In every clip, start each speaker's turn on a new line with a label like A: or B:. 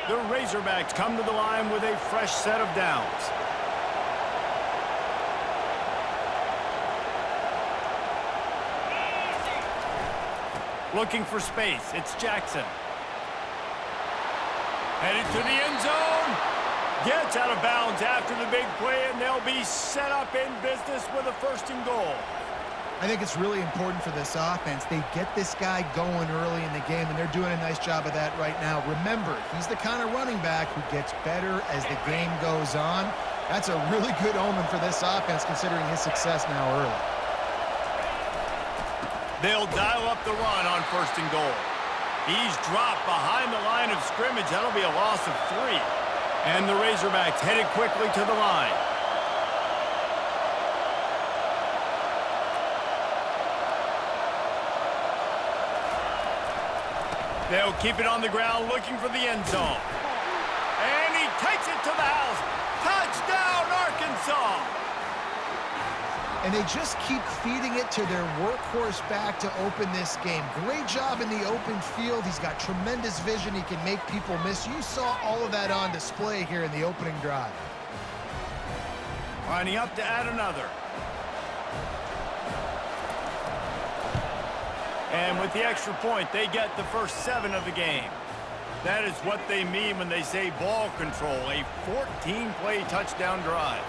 A: The Razorbacks come to the line with a fresh set of downs. Looking for space. It's Jackson. Headed to the end zone. Gets out of bounds after the big play, and they'll be set up in business with a 1st and goal.
B: I think it's really important for this offense. They get this guy going early in the game, and they're doing a nice job of that right now. Remember, he's the kind of running back who gets better as the game goes on. That's a really good omen for this offense, considering his success now early.
A: They'll dial up the run on 1st and goal. He's dropped behind the line of scrimmage. That'll be a loss of 3. And the Razorbacks headed quickly to the line. They'll keep it on the ground, looking for the end zone. And he takes it to the house. Touchdown, Arkansas!
B: And they just keep feeding it to their workhorse back to open this game. Great job in the open field. He's got tremendous vision. He can make people miss. You saw all of that on display here in the opening drive.
A: Lining up to add another. And with the extra point, they get the first 7 of the game. That is what they mean when they say ball control, a 14-play touchdown drive.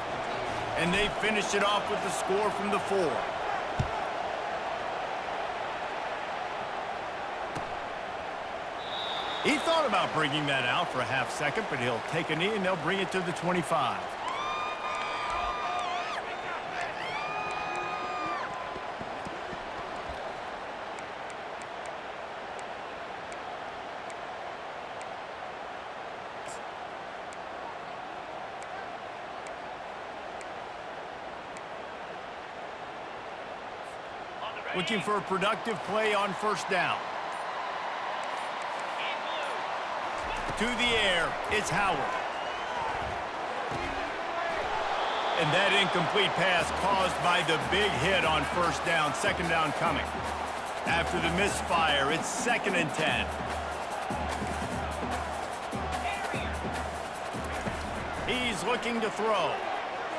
A: And they finished it off with the score from the 4. He thought about bringing that out for a half second, but he'll take a knee and they'll bring it to the 25. Looking for a productive play on 1st down. To the air, it's Howard. And that incomplete pass caused by the big hit on 1st down, 2nd down coming. After the misfire, it's 2nd and 10. He's looking to throw.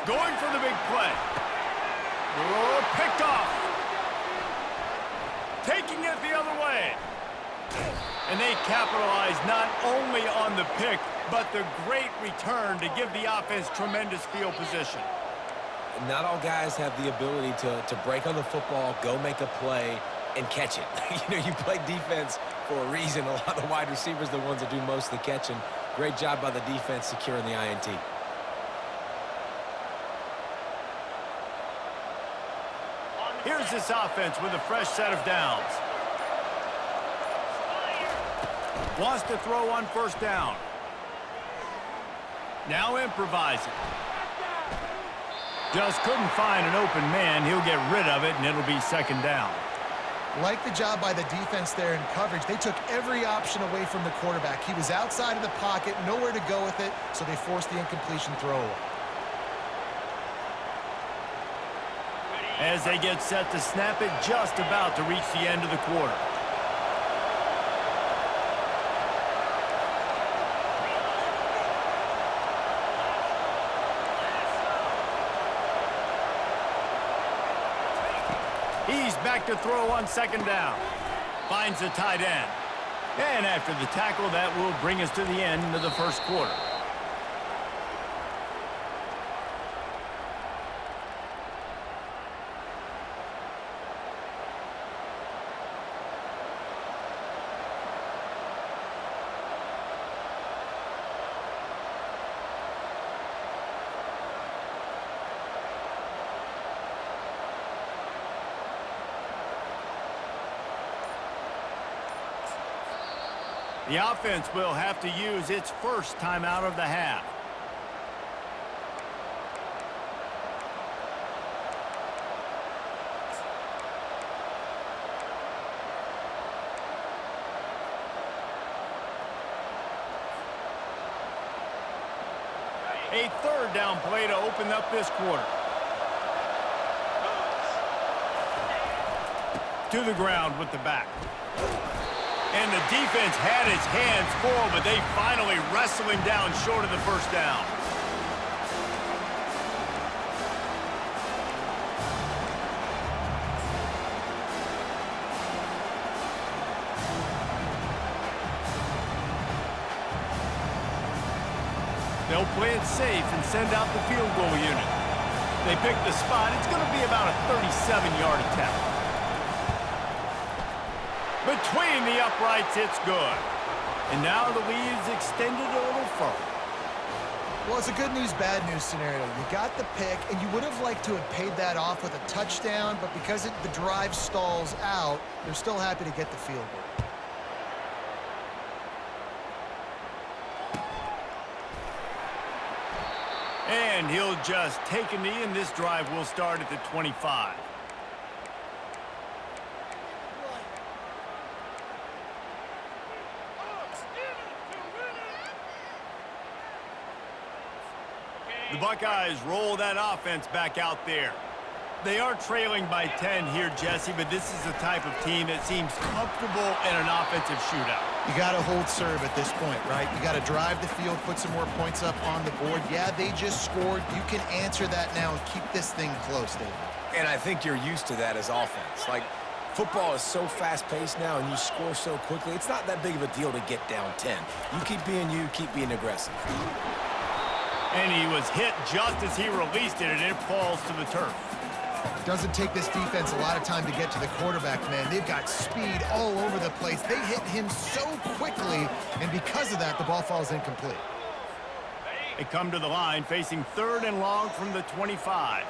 A: Going for the big play. Oh, picked off. Taking it the other way. And they capitalize not only on the pick, but the great return to give the offense tremendous field position.
C: Not all guys have the ability to break on the football, go make a play, and catch it. You play defense for a reason. A lot of the wide receivers are the ones that do most of the catching. Great job by the defense securing the INT.
A: Here's this offense with a fresh set of downs. Wants to throw on 1st down. Now improvising. Just couldn't find an open man. He'll get rid of it, and it'll be 2nd down.
B: Like the job by the defense there in coverage. They took every option away from the quarterback. He was outside of the pocket, nowhere to go with it, so they forced the incompletion throw away.
A: As they get set to snap it, just about to reach the end of the quarter. He's back to throw on 2nd down. Finds the tight end. And after the tackle, that will bring us to the end of the 1st quarter. The offense will have to use its first timeout of the half. A 3rd down play to open up this quarter. To the ground with the back. And the defense had his hands full, but they finally wrestled him down short of the first down. They'll play it safe and send out the field goal unit. They pick the spot. It's going to be about a 37-yard attempt. Between the uprights, it's good. And now the lead's extended a little further.
B: Well, it's a good news, bad news scenario. You got the pick, and you would have liked to have paid that off with a touchdown, but because the drive stalls out, they're still happy to get the field goal.
A: And he'll just take a knee, and this drive will start at the 25. The Buckeyes roll that offense back out there. They are trailing by 10 here, Jesse, but this is the type of team that seems comfortable in an offensive shootout.
B: You got to hold serve at this point, right? You got to drive the field, put some more points up on the board. Yeah, they just scored. You can answer that now and keep this thing close, David.
C: And I think you're used to that as offense. Like, football is so fast-paced now, and you score so quickly. It's not that big of a deal to get down 10. You keep being aggressive.
A: And he was hit just as he released it, and it falls to the turf.
B: Doesn't take this defense a lot of time to get to the quarterback, man. They've got speed all over the place. They hit him so quickly, and because of that, the ball falls incomplete.
A: They come to the line, facing 3rd and long from the 25.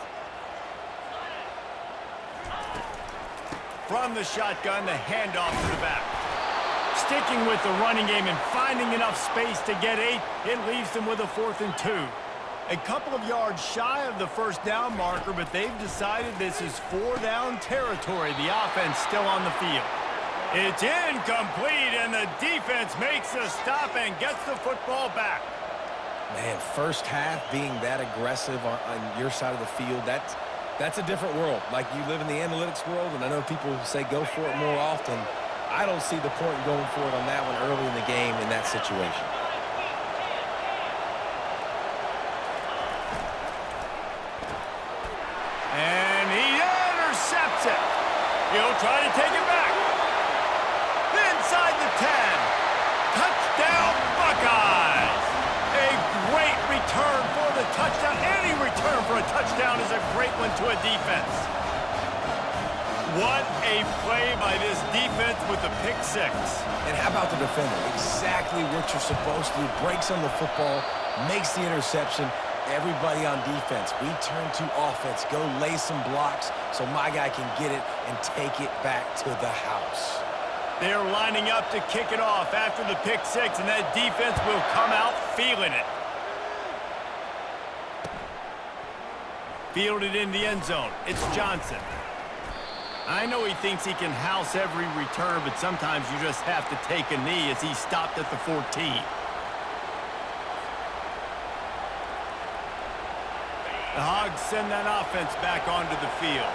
A: From the shotgun, the handoff to the back. Sticking with the running game and finding enough space to get 8, it leaves them with a 4th and 2. A couple of yards shy of the first down marker, but they've decided this is 4-down territory. The offense still on the field. It's incomplete, and the defense makes a stop and gets the football back.
C: Man, first half being that aggressive on your side of the field, that's a different world. Like, you live in the analytics world, and I know people say go for it more often. I don't see the point in going for it on that one early in the game in that situation.
A: And he intercepts it. He'll try to take it back. Inside the 10. Touchdown, Buckeyes. A great return for the touchdown. Any return for a touchdown is a great one to a defense. What a play by this defense with the pick 6.
C: And how about the defender? Exactly what you're supposed to do. Breaks on the football, makes the interception. Everybody on defense, we turn to offense. Go lay some blocks so my guy can get it and take it back to the house.
A: They're lining up to kick it off after the pick 6, and that defense will come out feeling it. Fielded in the end zone. It's Johnson. I know he thinks he can house every return, but sometimes you just have to take a knee as he stopped at the 14. The Hogs send that offense back onto the field.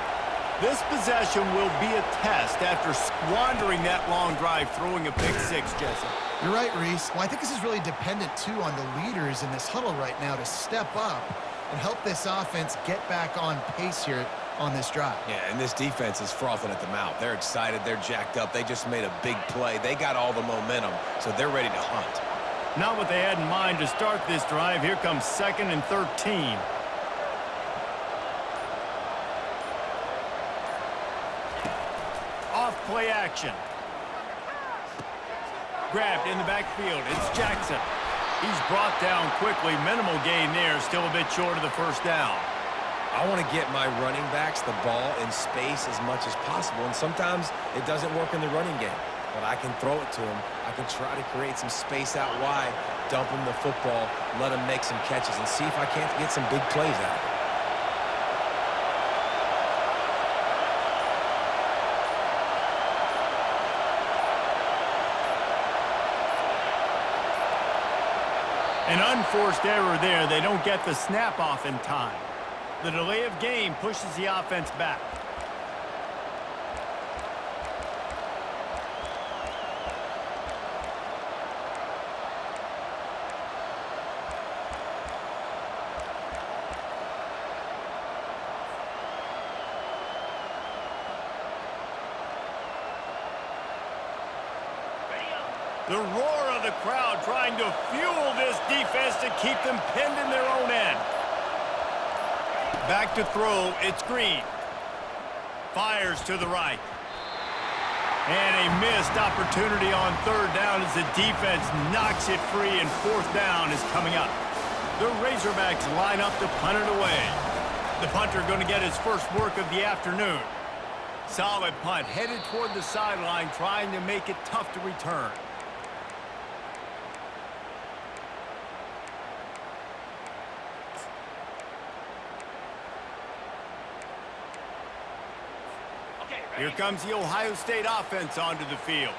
A: This possession will be a test after squandering that long drive, throwing a pick 6, Jesse.
B: You're right, Reese. Well, I think this is really dependent, too, on the leaders in this huddle right now to step up and help this offense get back on pace here on this drive.
C: Yeah, and this defense is frothing at the mouth. They're excited. They're jacked up. They just made a big play. They got all the momentum, so they're ready to hunt.
A: Not what they had in mind to start this drive. Here comes 2nd and 13. Off play action. Grabbed in the backfield. It's Jackson. He's brought down quickly. Minimal gain there. Still a bit short of the first down.
C: I want to get my running backs the ball in space as much as possible, and sometimes it doesn't work in the running game. But I can throw it to them. I can try to create some space out wide, dump them the football, let them make some catches, and see if I can't get some big plays out of it.
A: An unforced error there. They don't get the snap off in time. The delay of game pushes the offense back. The roar of the crowd trying to fuel this defense to keep them pinned in their own end. Back to throw, it's Green. Fires to the right. And a missed opportunity on third down as the defense knocks it free and fourth down is coming up. The Razorbacks line up to punt it away. The punter going to get his first work of the afternoon. Solid punt, headed toward the sideline, trying to make it tough to return. Here comes the Ohio State offense onto the field.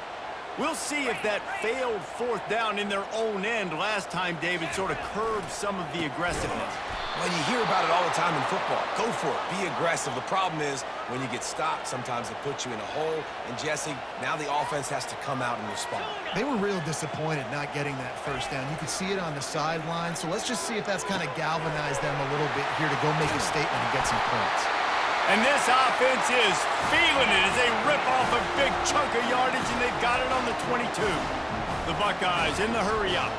A: We'll see if that failed fourth down in their own end last time, David, sort of curbed some of the aggressiveness.
C: Well, you hear about it all the time in football. Go for it. Be aggressive. The problem is when you get stopped, sometimes it puts you in a hole. And, Jesse, now the offense has to come out and respond.
B: They were real disappointed not getting that first down. You could see it on the sideline. So let's just see if that's kind of galvanized them a little bit here to go make a statement and get some points.
A: And this offense is feeling it as they rip off a big chunk of yardage, and they've got it on the 22. The Buckeyes in the hurry up.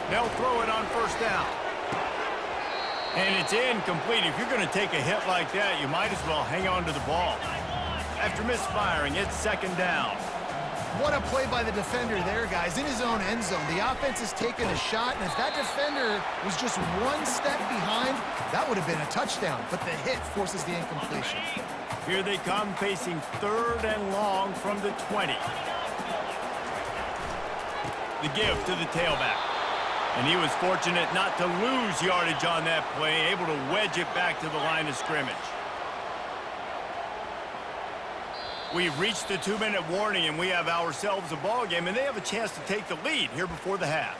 A: They'll throw it on first down. And it's incomplete. If you're going to take a hit like that, you might as well hang on to the ball. After misfiring, it's second down.
B: What a play by the defender there, guys. In his own end zone, the offense has taken a shot, and if that defender was just one step behind, that would have been a touchdown. But the hit forces the incompletion.
A: Here they come, facing third and long from the 20. The give to the tailback. And he was fortunate not to lose yardage on that play, able to wedge it back to the line of scrimmage. We've reached the 2-minute warning, and we have ourselves a ball game, and they have a chance to take the lead here before the half.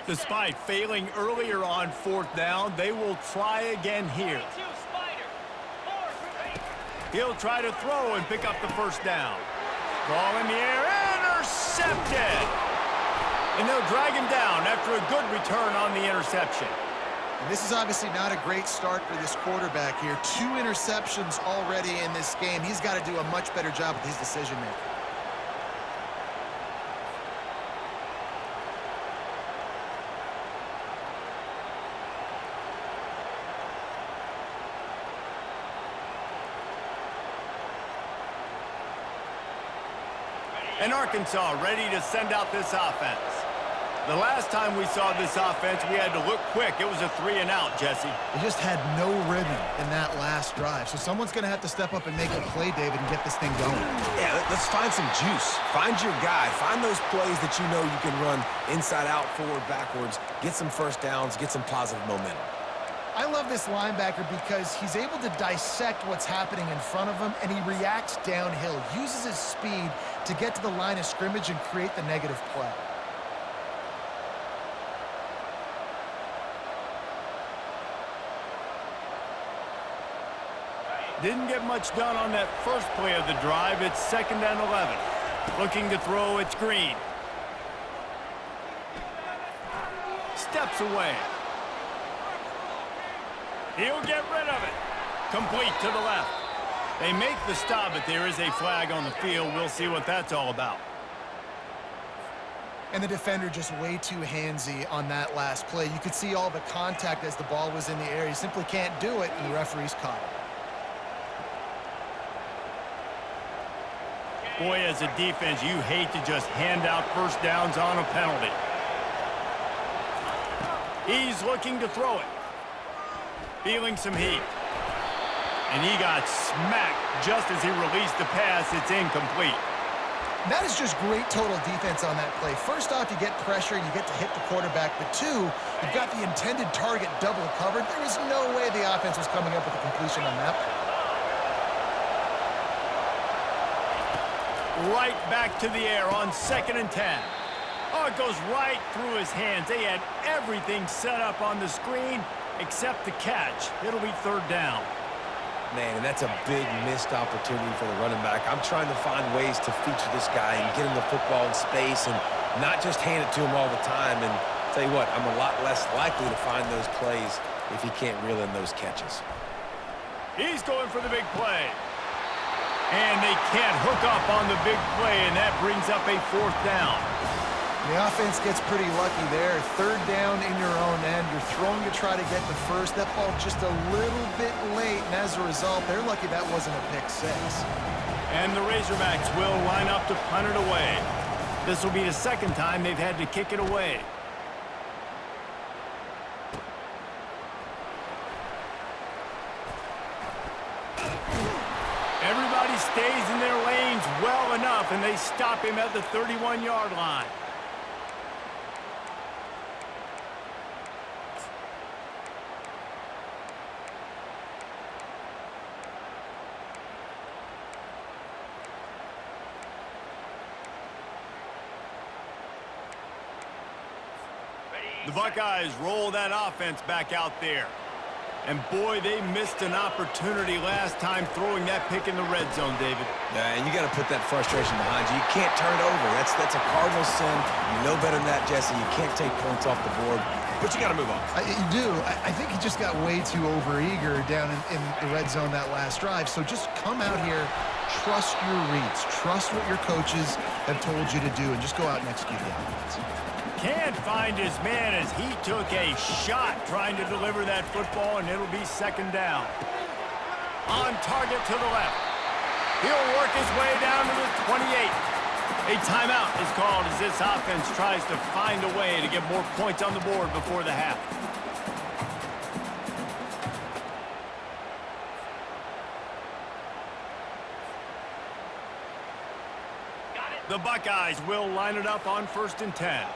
A: Despite failing earlier on fourth down, they will try again here. He'll try to throw and pick up the first down. Ball in the air, intercepted! And they'll drag him down after a good return on the interception.
B: And this is obviously not a great start for this quarterback here. 2 interceptions already in this game. He's got to do a much better job with his decision-making.
A: And Arkansas ready to send out this offense. The last time we saw this offense, we had to look quick. It was a 3-and-out, Jesse.
B: They just had no rhythm in that last drive. So someone's going to have to step up and make a play, David, and get this thing going.
C: Yeah, let's find some juice. Find your guy. Find those plays that you know you can run inside out, forward, backwards. Get some first downs. Get some positive momentum.
B: I love this linebacker because he's able to dissect what's happening in front of him, and he reacts downhill, uses his speed to get to the line of scrimmage and create the negative play.
A: Didn't get much done on that first play of the drive. It's 2nd and 11. Looking to throw, it's Green. Steps away. He'll get rid of it. Complete to the left. They make the stop, but there is a flag on the field. We'll see what that's all about.
B: And the defender just way too handsy on that last play. You could see all the contact as the ball was in the air. He simply can't do it, and the referee's caught it.
A: Boy, as a defense, you hate to just hand out first downs on a penalty. He's looking to throw it. Feeling some heat. And he got smacked just as he released the pass. It's incomplete.
B: That is just great total defense on that play. First off, you get pressure and you get to hit the quarterback. But 2, you've got the intended target double covered. There was no way the offense was coming up with a completion on that play.
A: Right back to the air on 2nd and 10. Oh, it goes right through his hands. They had everything set up on the screen except the catch. It'll be 3rd down.
C: Man, and that's a big missed opportunity for the running back. I'm trying to find ways to feature this guy and get him the football in space and not just hand it to him all the time. And tell you what, I'm a lot less likely to find those plays if he can't reel in those catches.
A: He's going for the big play. And they can't hook up on the big play, and that brings up a 4th down.
B: The offense gets pretty lucky there. 3rd down in your own end. You're throwing to try to get the first. That ball just a little bit late, and as a result, they're lucky that wasn't a pick 6.
A: And the Razorbacks will line up to punt it away. This will be the 2nd time they've had to kick it away. Everybody stays in their lanes well enough, and they stop him at the 31-yard line. The Buckeyes roll that offense back out there. And boy, they missed an opportunity last time throwing that pick in the red zone, David.
C: Yeah, and you got to put that frustration behind you. You can't turn it over. That's a cardinal sin. You know better than that, Jesse. You can't take points off the board, but you got to move on.
B: You do. I think he just got way too overeager down in the red zone that last drive. So just come out here, trust your reads, trust what your coaches have told you to do, and just go out and execute the offense.
A: Can't find his man as he took a shot trying to deliver that football, and it'll be 2nd down. On target to the left. He'll work his way down to the 28. A timeout is called as this offense tries to find a way to get more points on the board before the half. The Buckeyes will line it up on 1st and 10.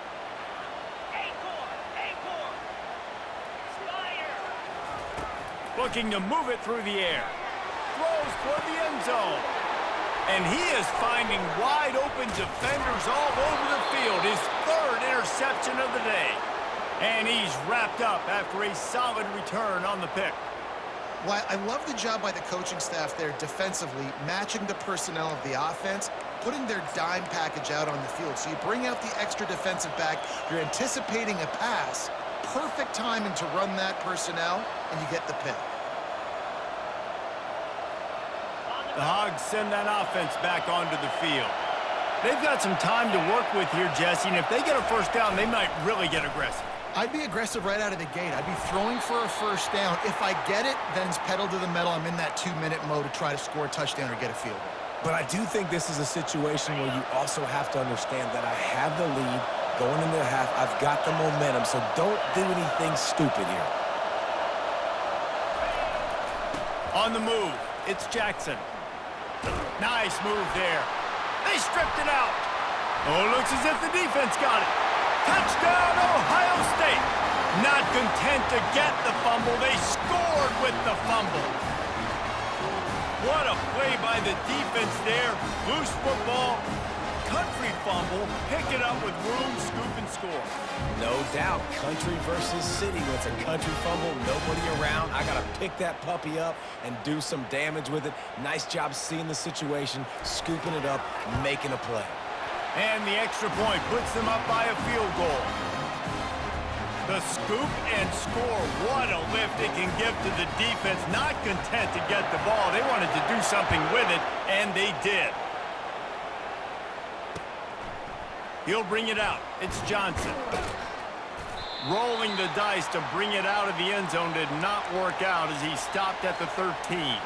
A: Looking to move it through the air. Throws toward the end zone. And he is finding wide open defenders all over the field. His 3rd interception of the day. And he's wrapped up after a solid return on the pick.
B: Well, I love the job by the coaching staff there defensively, matching the personnel of the offense, putting their dime package out on the field. So you bring out the extra defensive back, you're anticipating a pass, perfect timing to run that personnel, and you get the pick.
A: The Hogs send that offense back onto the field. They've got some time to work with here, Jesse, and if they get a 1st down, they might really get aggressive.
B: I'd be aggressive right out of the gate. I'd be throwing for a 1st down. If I get it, then it's pedal to the metal. I'm in that 2-minute mode to try to score a touchdown or get a field goal.
C: But I do think this is a situation where you also have to understand that I have the lead going into the half. I've got the momentum, so don't do anything stupid here.
A: On the move, it's Jackson. Nice move there. They stripped it out. Oh, looks as if the defense got it. Touchdown, Ohio State. Not content to get the fumble, they scored with the fumble. What a play by the defense there. Loose football, country fumble, pick it up with room, scoop, and score.
C: No doubt, country versus city. When it's a country fumble, nobody around. I got to pick that puppy up and do some damage with it. Nice job seeing the situation, scooping it up, making a play.
A: And the extra point puts them up by a field goal. The scoop and score. What a lift it can give to the defense. Not content to get the ball. They wanted to do something with it, and they did. He'll bring it out. It's Johnson. Rolling the dice to bring it out of the end zone did not work out as he stopped at the 13.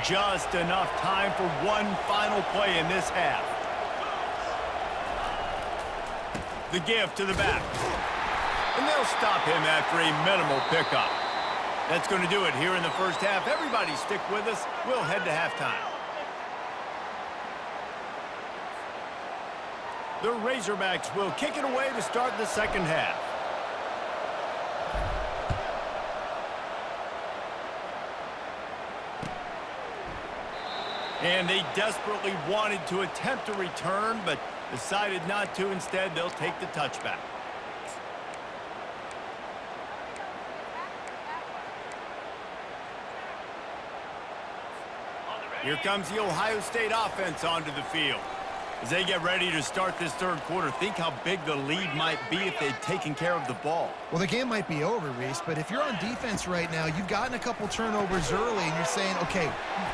A: Just enough time for one final play in this half. The give to the back. And they'll stop him after a minimal pickup. That's going to do it here in the first half. Everybody stick with us. We'll head to halftime. The Razorbacks will kick it away to start the second half. And they desperately wanted to attempt a return, but Decided not to. Instead, they'll take the touchback. Here comes the Ohio State offense onto the field. As they get ready to start this third quarter, think how big the lead might be if they'd taken care of the ball.
B: Well, the game might be over, Reese, but if you're on defense right now, you've gotten a couple turnovers early, and you're saying, okay,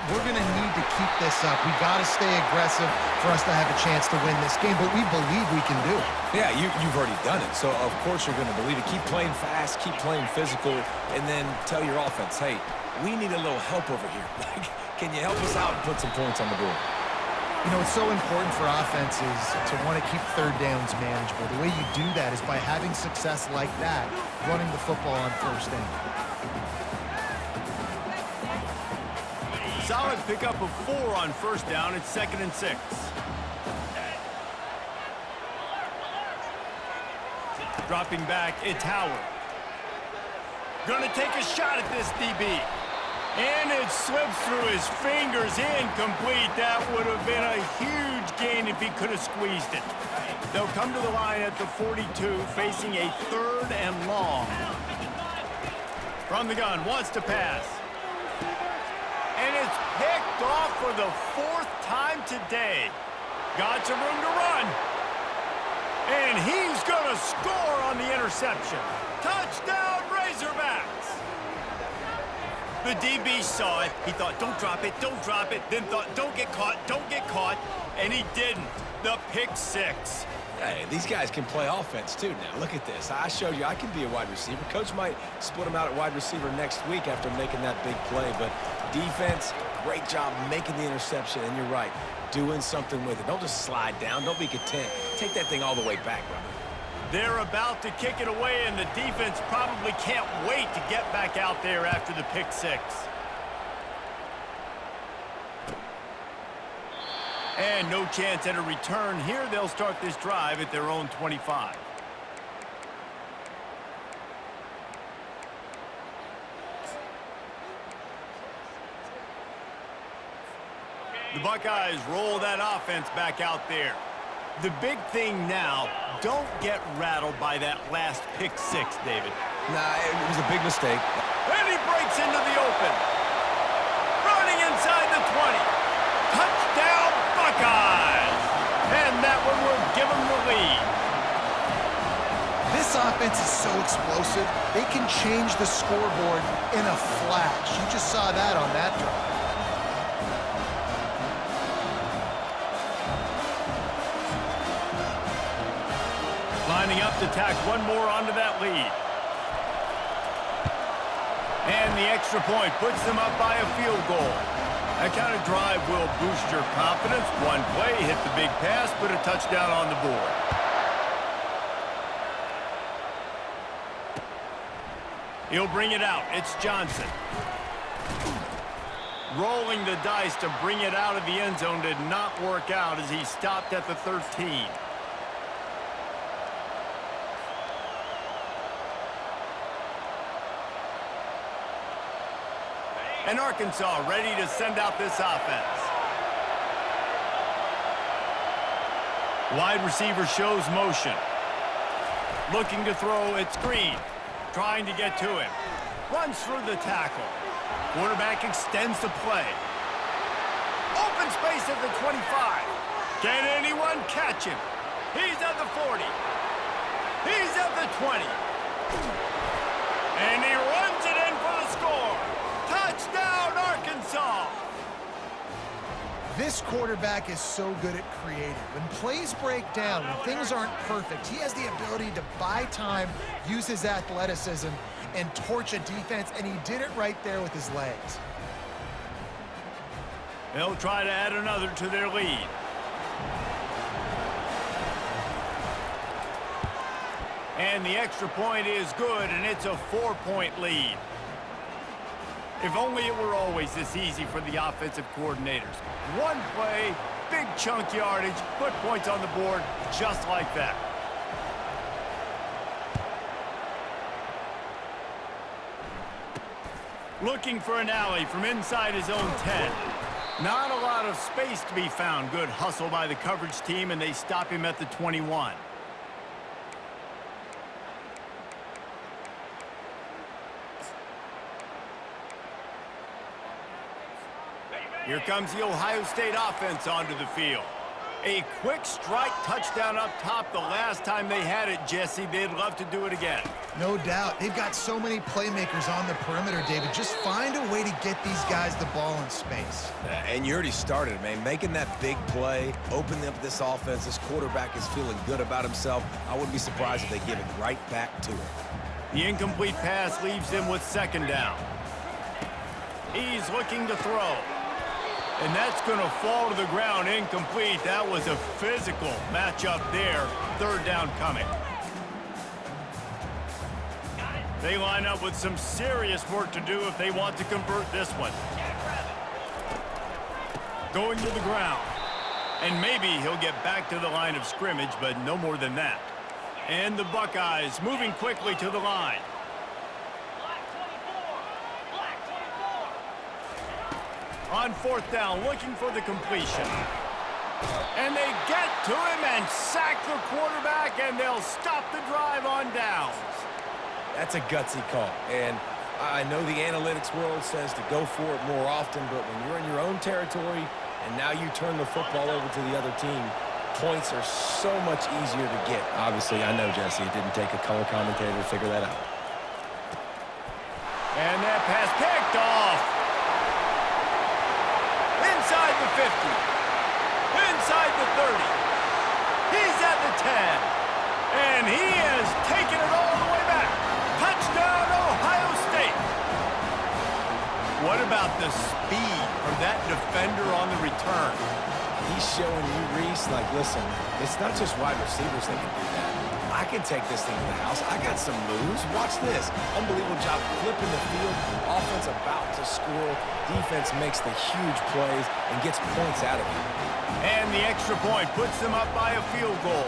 B: we're going to need to keep this up. We got to stay aggressive for us to have a chance to win this game, but we believe we can do it.
C: Yeah, you've already done it, so of course you're going to believe it. Keep playing fast, keep playing physical, and then tell your offense, hey, we need a little help over here. Can you help us out and put some points on the board?
B: You know, it's so important for offenses to want to keep third downs manageable. The way you do that is by having success like that, running the football on first down.
A: Solid pickup of 4 on first down. It's 2nd and 6. Dropping back, it's Howard. Gonna take a shot at this DB. And it slips through his fingers, incomplete. That would have been a huge gain if he could have squeezed it. They'll come to the line at the 42, facing a 3rd and long. From the gun, wants to pass. And it's picked off for the 4th time today. Got some room to run. And he's going to score on the interception. Touchdown, Razorbacks! The DB saw it. He thought, don't drop it, then thought, don't get caught, and he didn't. The pick 6.
C: Hey, these guys can play offense, too, now. Look at this. I showed you I can be a wide receiver. Coach might split them out at wide receiver next week after making that big play, but defense, great job making the interception, and you're right, doing something with it. Don't just slide down. Don't be content. Take that thing all the way back, brother.
A: They're about to kick it away, and the defense probably can't wait to get back out there after the pick 6. And no chance at a return here. They'll start this drive at their own 25. The Buckeyes roll that offense back out there. The big thing now, don't get rattled by that last pick 6, David.
C: Nah, it was a big mistake.
A: And he breaks into the open. Running inside the 20. Touchdown, Buckeyes! And that one will give them the lead.
B: This offense is so explosive, they can change the scoreboard in a flash. You just saw that on that drive.
A: Lining up to tack one more onto that lead. And the extra point puts them up by a field goal. That kind of drive will boost your confidence. One play, hit the big pass, put a touchdown on the board. He'll bring it out. It's Johnson. Rolling the dice to bring it out of the end zone did not work out as he stopped at the 13. And Arkansas ready to send out this offense. Wide receiver shows motion. Looking to throw, it's Green. Trying to get to him. Runs through the tackle. Quarterback extends the play. Open space at the 25. Can anyone catch him? He's at the 40. He's at the 20. And he runs it in for the score. Touchdown, Arkansas!
B: This quarterback is so good at creating. When plays break down, when things aren't perfect, he has the ability to buy time, use his athleticism, and torch a defense, and he did it right there with his legs.
A: They'll try to add another to their lead. And the extra point is good, and it's a 4-point lead. If only it were always this easy for the offensive coordinators. One play, big chunk yardage, put points on the board just like that. Looking for an alley from inside his own 10. Not a lot of space to be found. Good hustle by the coverage team, and they stop him at the 21. Here comes the Ohio State offense onto the field. A quick strike touchdown up top the last time they had it, Jesse. They'd love to do it again.
B: No doubt. They've got so many playmakers on the perimeter, David. Just find a way to get these guys the ball in space.
C: And you already started, man. Making that big play, opening up this offense. This quarterback is feeling good about himself. I wouldn't be surprised if they give it right back to him.
A: The incomplete pass leaves them with second down. He's looking to throw. And that's going to fall to the ground incomplete. That was a physical matchup there. Third down coming. They line up with some serious work to do if they want to convert this one. Going to the ground. And maybe he'll get back to the line of scrimmage, but no more than that. And the Buckeyes moving quickly to the line. On fourth down, looking for the completion. And they get to him and sack the quarterback, and they'll stop the drive on downs.
C: That's a gutsy call. And I know the analytics world says to go for it more often, but when you're in your own territory and now you turn the football over to the other team, points are so much easier to get. Obviously, I know, Jesse, it didn't take a color commentator to figure that out.
A: And that pass picked off. Inside the 50. Inside the 30. He's at the 10. And he has taken it all the way back. Touchdown, Ohio State. What about the speed from that defender on the return?
C: He's showing you, Reese, like, listen, it's not just wide receivers that can do that. I can take this thing to the house. I got some moves. Watch this. Unbelievable job flipping the field. Offense about to score. Defense makes the huge plays and gets points out of it.
A: And the extra point puts them up by a field goal.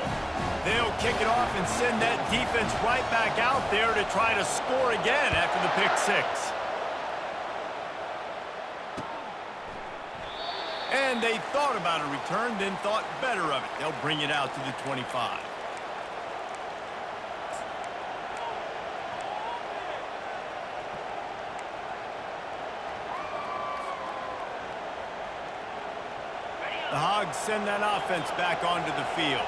A: They'll kick it off and send that defense right back out there to try to score again after the pick six. And they thought about a return, then thought better of it. They'll bring it out to the 25. The Hogs send that offense back onto the field.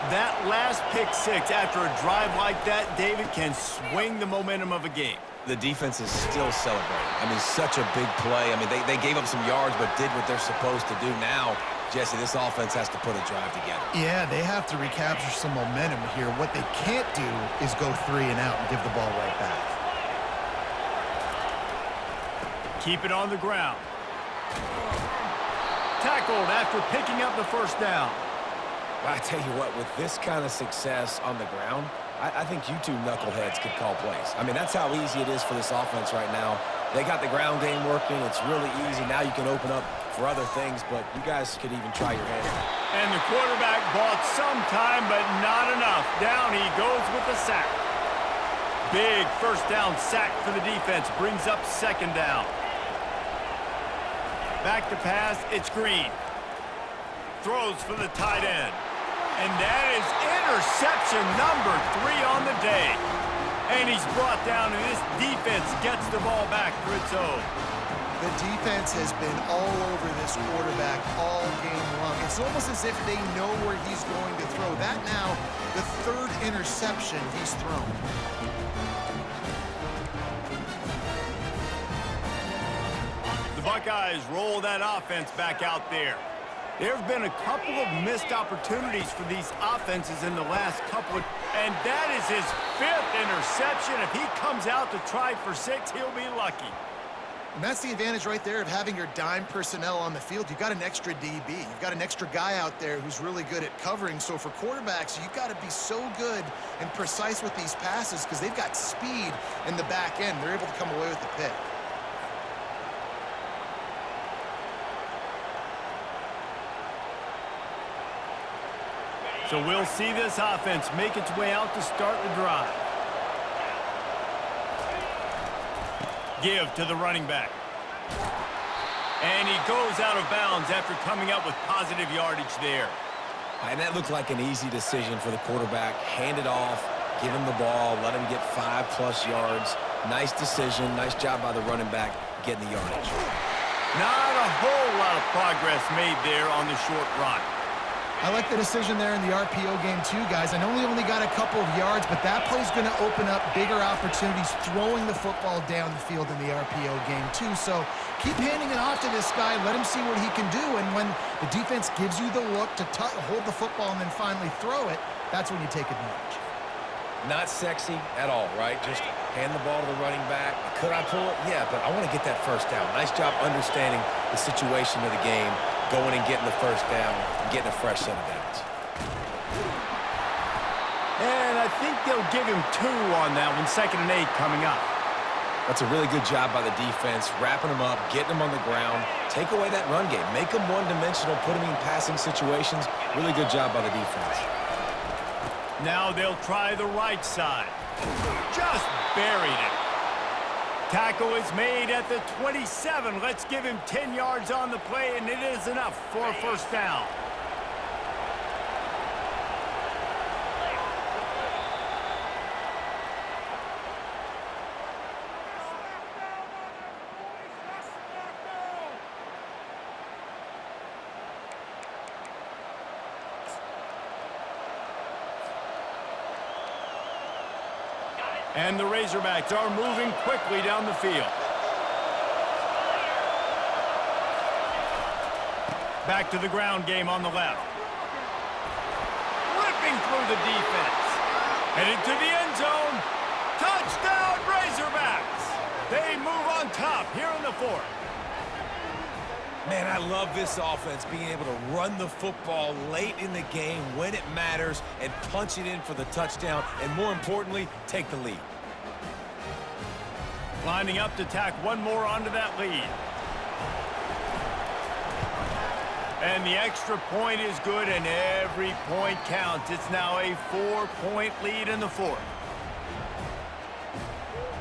A: That last pick six after a drive like that, David, can swing the momentum of a game.
C: The defense is still celebrating. I mean, such a big play. I mean, they gave up some yards but did what they're supposed to do. Now, Jesse, this offense has to put a drive together.
B: Yeah, they have to recapture some momentum here. What they can't do is go 3 and out and give the ball right back.
A: Keep it on the ground. Tackled after picking up the first down.
C: Well, I tell you what, with this kind of success on the ground, I think you two knuckleheads could call plays. I mean, that's how easy it is for this offense right now. They got the ground game working. It's really easy. Now you can open up for other things, but you guys could even try your hand.
A: And the quarterback bought some time, but not enough. Down he goes with the sack. Big first down sack for the defense. Brings up second down. Back to pass, it's Green. Throws for the tight end. And that is interception number 3 on the day. And he's brought down, and this defense gets the ball back for its own.
B: The defense has been all over this quarterback all game long. It's almost as if they know where he's going to throw. That now, the 3rd interception he's thrown.
A: The Buckeyes roll that offense back out there. There have been a couple of missed opportunities for these offenses in the last couple of... And that is his 5th interception. If he comes out to try for 6, he'll be lucky.
B: And that's the advantage right there of having your dime personnel on the field. You've got an extra DB. You've got an extra guy out there who's really good at covering. So for quarterbacks, you've got to be so good and precise with these passes because they've got speed in the back end. They're able to come away with the pick.
A: So we'll see this offense make its way out to start the drive. Give to the running back. And he goes out of bounds after coming up with positive yardage there.
C: And that looked like an easy decision for the quarterback. Hand it off, give him the ball, let him get 5+ yards. Nice decision. Nice job by the running back getting the yardage.
A: Not a whole lot of progress made there on the short run.
B: I like the decision there in the RPO game too, guys. I know he only got a couple of yards, but that play's going to open up bigger opportunities throwing the football down the field in the RPO game too. So keep handing it off to this guy. Let him see what he can do. And when the defense gives you the look to hold the football and then finally throw it, that's when you take advantage.
C: Not sexy at all, right? Just hand the ball to the running back. Could I pull it? Yeah, but I want to get that first down. Nice job understanding the situation of the game, going and getting the first down, and getting a fresh set of downs.
A: And I think they'll give him 2 on that one, 2nd and 8 coming up.
C: That's a really good job by the defense, wrapping them up, getting them on the ground. Take away that run game. Make them one-dimensional, put them in passing situations. Really good job by the defense.
A: Now they'll try the right side. Just buried it. Tackle is made at the 27. Let's give him 10 yards on the play, and it is enough for a first down. And the Razorbacks are moving quickly down the field. Back to the ground game on the left. Ripping through the defense. Headed to the end zone. Touchdown, Razorbacks! They move on top here in the 4th.
C: Man, I love this offense, being able to run the football late in the game when it matters and punch it in for the touchdown, and more importantly, take the lead.
A: Lining up to tack one more onto that lead. And the extra point is good, and every point counts. It's now a 4-point lead in the 4th.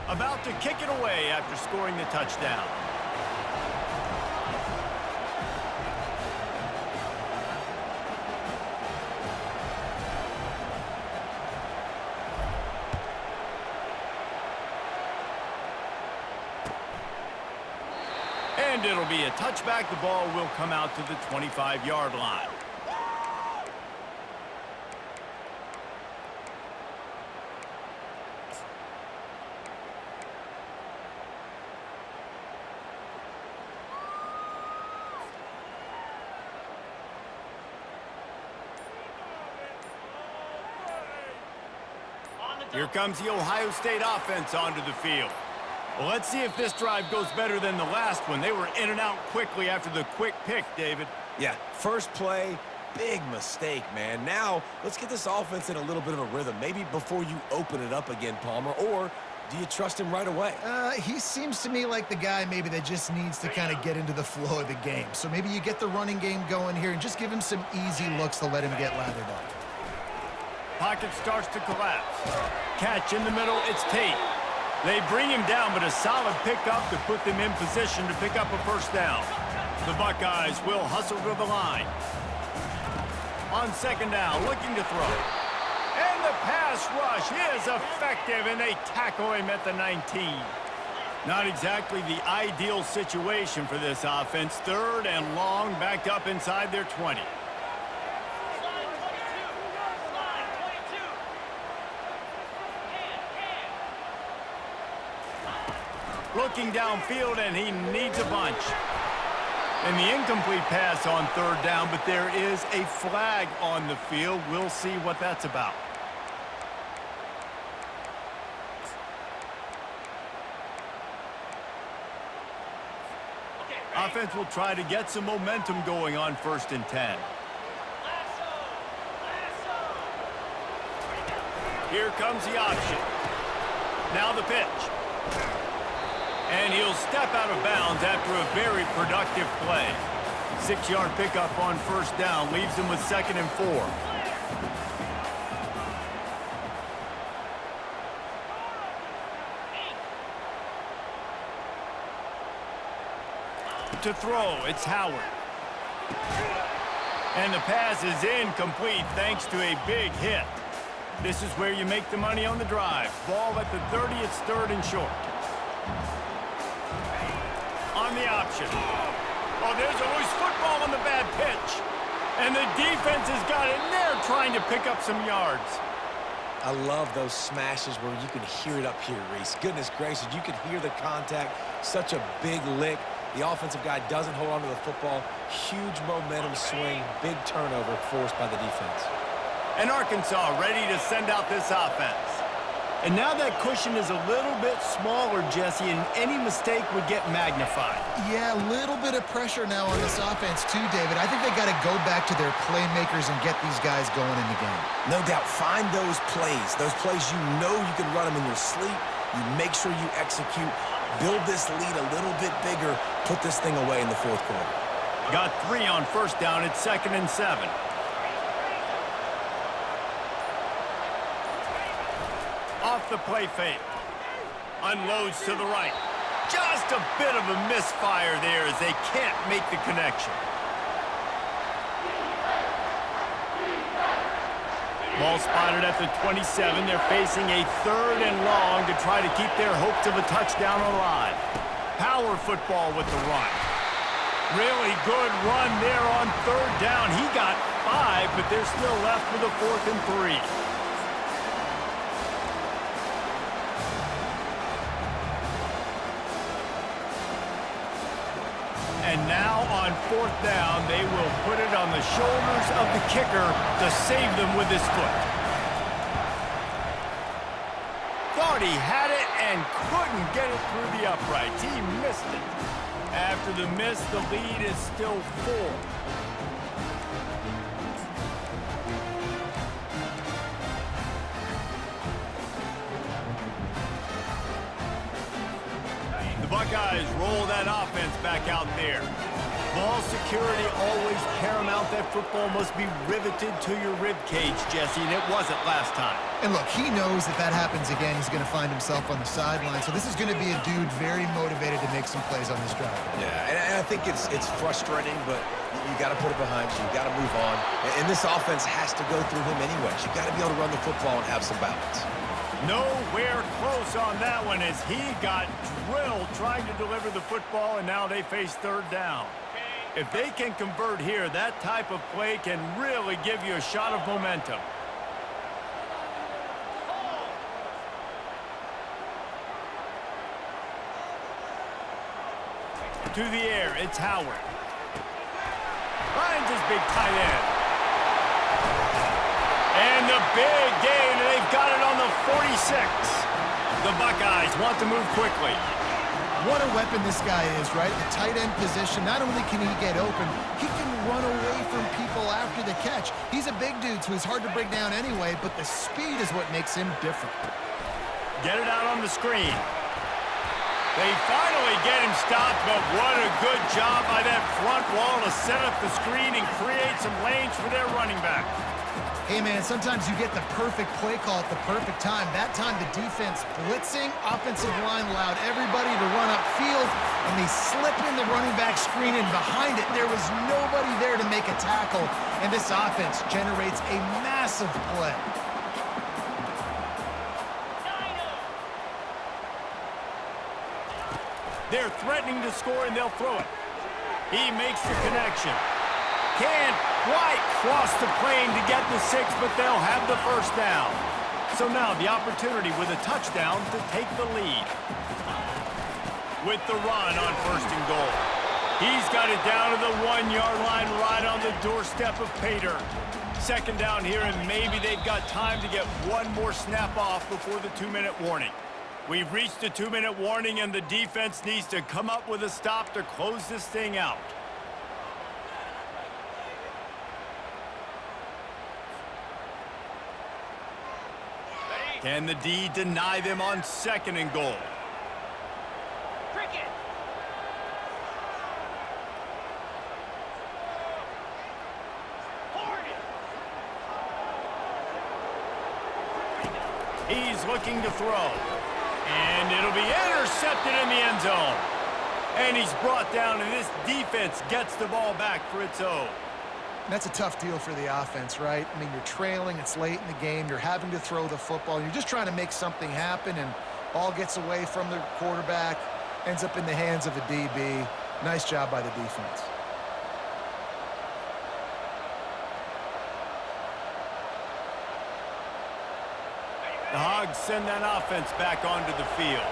A: About to kick it away after scoring the touchdown. And it'll be a touchback. The ball will come out to the 25-yard line. Here comes the Ohio State offense onto the field. Well, let's see if this drive goes better than the last one. They were in and out quickly after the quick pick, David.
C: Yeah, first play, big mistake, man. Now, let's get this offense in a little bit of a rhythm. Maybe before you open it up again, Palmer, or do you trust him right away?
B: He seems to me like the guy maybe that just needs to kind of get into the flow of the game. So maybe you get the running game going here and just give him some easy looks to let him get lathered up.
A: Pocket starts to collapse. Catch in the middle, it's Tate. They bring him down, but a solid pickup to put them in position to pick up a first down. The Buckeyes will hustle to the line. On 2nd down, looking to throw. And the pass rush is effective, and they tackle him at the 19. Not exactly the ideal situation for this offense. 3rd and long, backed up inside their 20. Looking downfield, and he needs a bunch. And the incomplete pass on 3rd down, but there is a flag on the field. We'll see what that's about. Offense will try to get some momentum going on 1st and 10. Here comes the option. Now the pitch. And he'll step out of bounds after a very productive play. 6-yard pickup on 1st down leaves him with 2nd and 4. to throw. It's Howard. And the pass is incomplete thanks to a big hit. This is where you make the money on the drive. Ball at the 30, it's 3rd and short. On the option. Oh, there's a loose football on the bad pitch. And the defense has got in there trying to pick up some yards.
C: I love those smashes where you can hear it up here, Reese. Goodness gracious, you can hear the contact. Such a big lick. The offensive guy doesn't hold on to the football. Huge momentum swing, big turnover forced by the defense.
A: And Arkansas ready to send out this offense. And now that cushion is a little bit smaller, Jesse, and any mistake would get magnified.
B: Yeah, a little bit of pressure now on this offense too, David. I think they got to go back to their playmakers and get these guys going in the game.
C: No doubt. Find those plays you know you can run them in your sleep. You make sure you execute. Build this lead a little bit bigger. Put this thing away in the 4th quarter.
A: Got 3 on 1st down. It's 2nd and 7. Off the play fake. Unloads to the right. Just a bit of a misfire there as they can't make the connection. Ball spotted at the 27. They're facing a 3rd and long to try to keep their hopes of a touchdown alive. Power football with the run. Really good run there on 3rd down. He got 5, but they're still left with a 4th and 3. And now on 4th down, they will put it on the shoulders of the kicker to save them with his foot. Thought he had it and couldn't get it through the uprights. He missed it. After the miss, the lead is still 4. Buckeyes roll that offense back out there. Ball security always paramount. That football must be riveted to your rib cage, Jesse, and it wasn't last time.
B: And look, he knows that that happens again. He's going to find himself on the sideline. So this is going to be a dude very motivated to make some plays on this drive.
C: Yeah, and I think it's frustrating, but you got to put it behind you. You got to move on. And this offense has to go through him anyways. You got to be able to run the football and have some balance.
A: Nowhere close on that one as he got drilled trying to deliver the football, and now they face 3rd down. If they can convert here, that type of play can really give you a shot of momentum. To the air, it's Howard. Finds his big tight end. And the big gain, and they've got it on the 46. The Buckeyes want to move quickly.
B: What a weapon this guy is, right? The tight end position, not only can he get open, he can run away from people after the catch. He's a big dude, so he's hard to bring down anyway, but the speed is what makes him different.
A: Get it out on the screen. They finally get him stopped, but what a good job by that front wall to set up the screen and create some lanes for their running back.
B: Hey, man, sometimes you get the perfect play call at the perfect time. That time, the defense blitzing, offensive line allowed everybody to run upfield, and they slip in the running back screen, and behind it, there was nobody there to make a tackle, and this offense generates a massive play.
A: They're threatening to score, and they'll throw it. He makes the connection. Can't quite cross the plane to get the 6, but they'll have the 1st down. So now the opportunity with a touchdown to take the lead. With the run on 1st and goal. He's got it down to the 1-yard line right on the doorstep of Pater. 2nd down here, and maybe they've got time to get one more snap off before the 2-minute warning. We've reached the 2-minute warning, and the defense needs to come up with a stop to close this thing out. Can the D deny them on 2nd and goal?
D: Cricket.
A: He's looking to throw. And it'll be intercepted in the end zone. And he's brought down, and this defense gets the ball back for its own.
B: That's a tough deal for the offense, right? I mean, you're trailing, it's late in the game, you're having to throw the football, you're just trying to make something happen, and ball gets away from the quarterback, ends up in the hands of a DB. Nice job by the defense.
A: The Hogs send that offense back onto the field.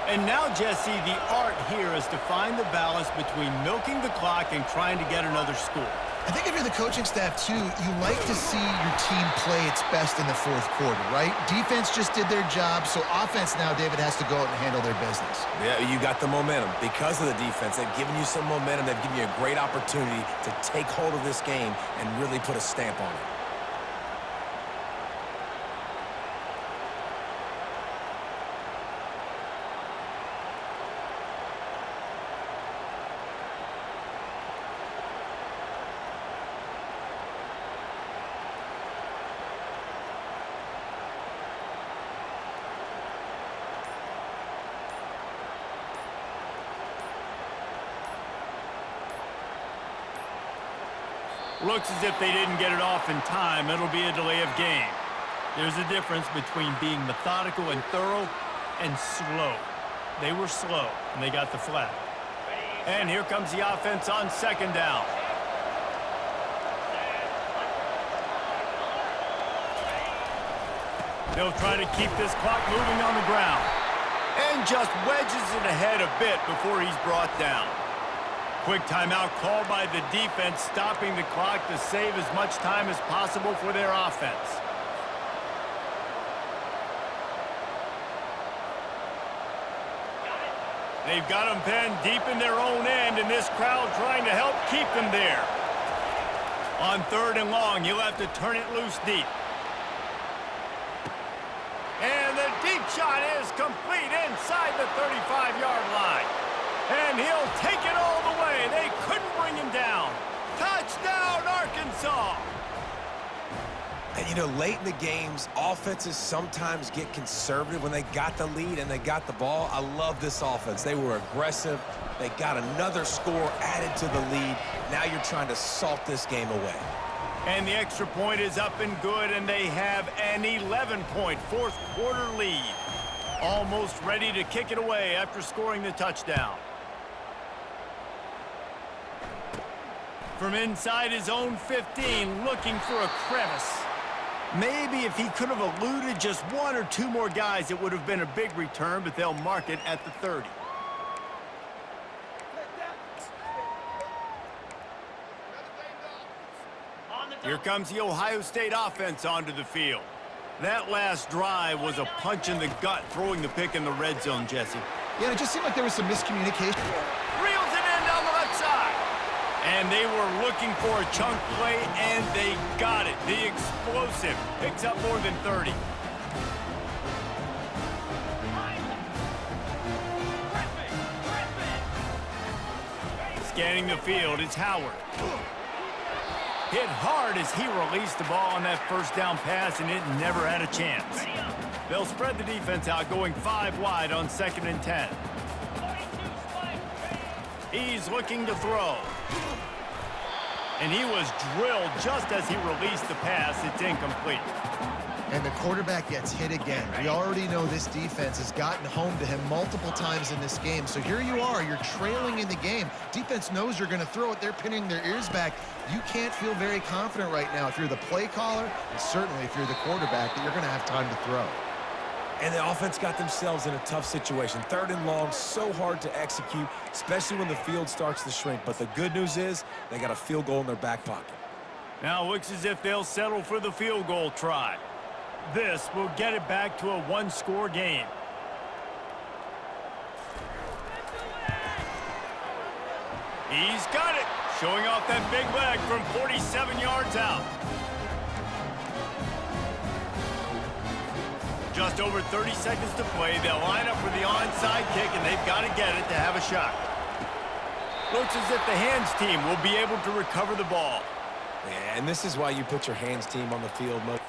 A: And now, Jesse, the art here is to find the balance between milking the clock and trying to get another score.
B: I think if you're the coaching staff, too, you like to see your team play its best in the fourth quarter, right? Defense just did their job, so offense now, David, has to go out and handle their business.
C: Yeah, you got the momentum. Because of the defense, they've given you some momentum. They've given you a great opportunity to take hold of this game and really put a stamp on it.
A: Looks as if they didn't get it off in time. It'll be a delay of game. There's a difference between being methodical and thorough and slow. They were slow, and they got the flag. And here comes the offense on second down. They'll try to keep this clock moving on the ground. And just wedges it ahead a bit before he's brought down. Quick timeout called by the defense, stopping the clock to save as much time as possible for their offense. They've got them pinned deep in their own end, and this crowd trying to help keep them there. On third and long, you'll have to turn it loose deep. And the deep shot is complete inside the 35-yard line. And he'll take it all the way. They couldn't bring him down. Touchdown, Arkansas!
C: And, you know, late in the games, offenses sometimes get conservative when they got the lead and they got the ball. I love this offense. They were aggressive. They got another score added to the lead. Now you're trying to salt this game away.
A: And the extra point is up and good, and they have an 11-point fourth-quarter lead. Almost ready to kick it away after scoring the touchdown. From inside his own 15, looking for a crevice. Maybe if he could have eluded just one or two more guys, it would have been a big return, but they'll mark it at the 30. Here comes the Ohio State offense onto the field. That last drive was a punch in the gut, throwing the pick in the red zone, Jesse.
B: Yeah, it just seemed like there was some miscommunication.
A: Reels it in down the left side. And they were looking for a chunk play, and they got it. The explosive picks up more than 30. Scanning the field, it's Howard. Hit hard as he released the ball on that first down pass, and it never had a chance. They'll spread the defense out, going 5 wide on 2nd and 10. He's looking to throw. And he was drilled just as he released the pass. It's incomplete.
B: And the quarterback gets hit again. We already know this defense has gotten home to him multiple times in this game. So here you are, you're trailing in the game. Defense knows you're going to throw it. They're pinning their ears back. You can't feel very confident right now if you're the play caller, and certainly if you're the quarterback, that you're going to have time to throw.
C: And the offense got themselves in a tough situation. 3rd and long, so hard to execute, especially when the field starts to shrink. But the good news is they got a field goal in their back pocket.
A: Now it looks as if they'll settle for the field goal try. This will get it back to a 1-score game. He's got it, showing off that big leg from 47 yards out. Just over 30 seconds to play. They'll line up for the onside kick, and they've got to get it to have a shot. Looks as if the hands team will be able to recover the ball.
C: Yeah, and this is why you put your hands team on the field most.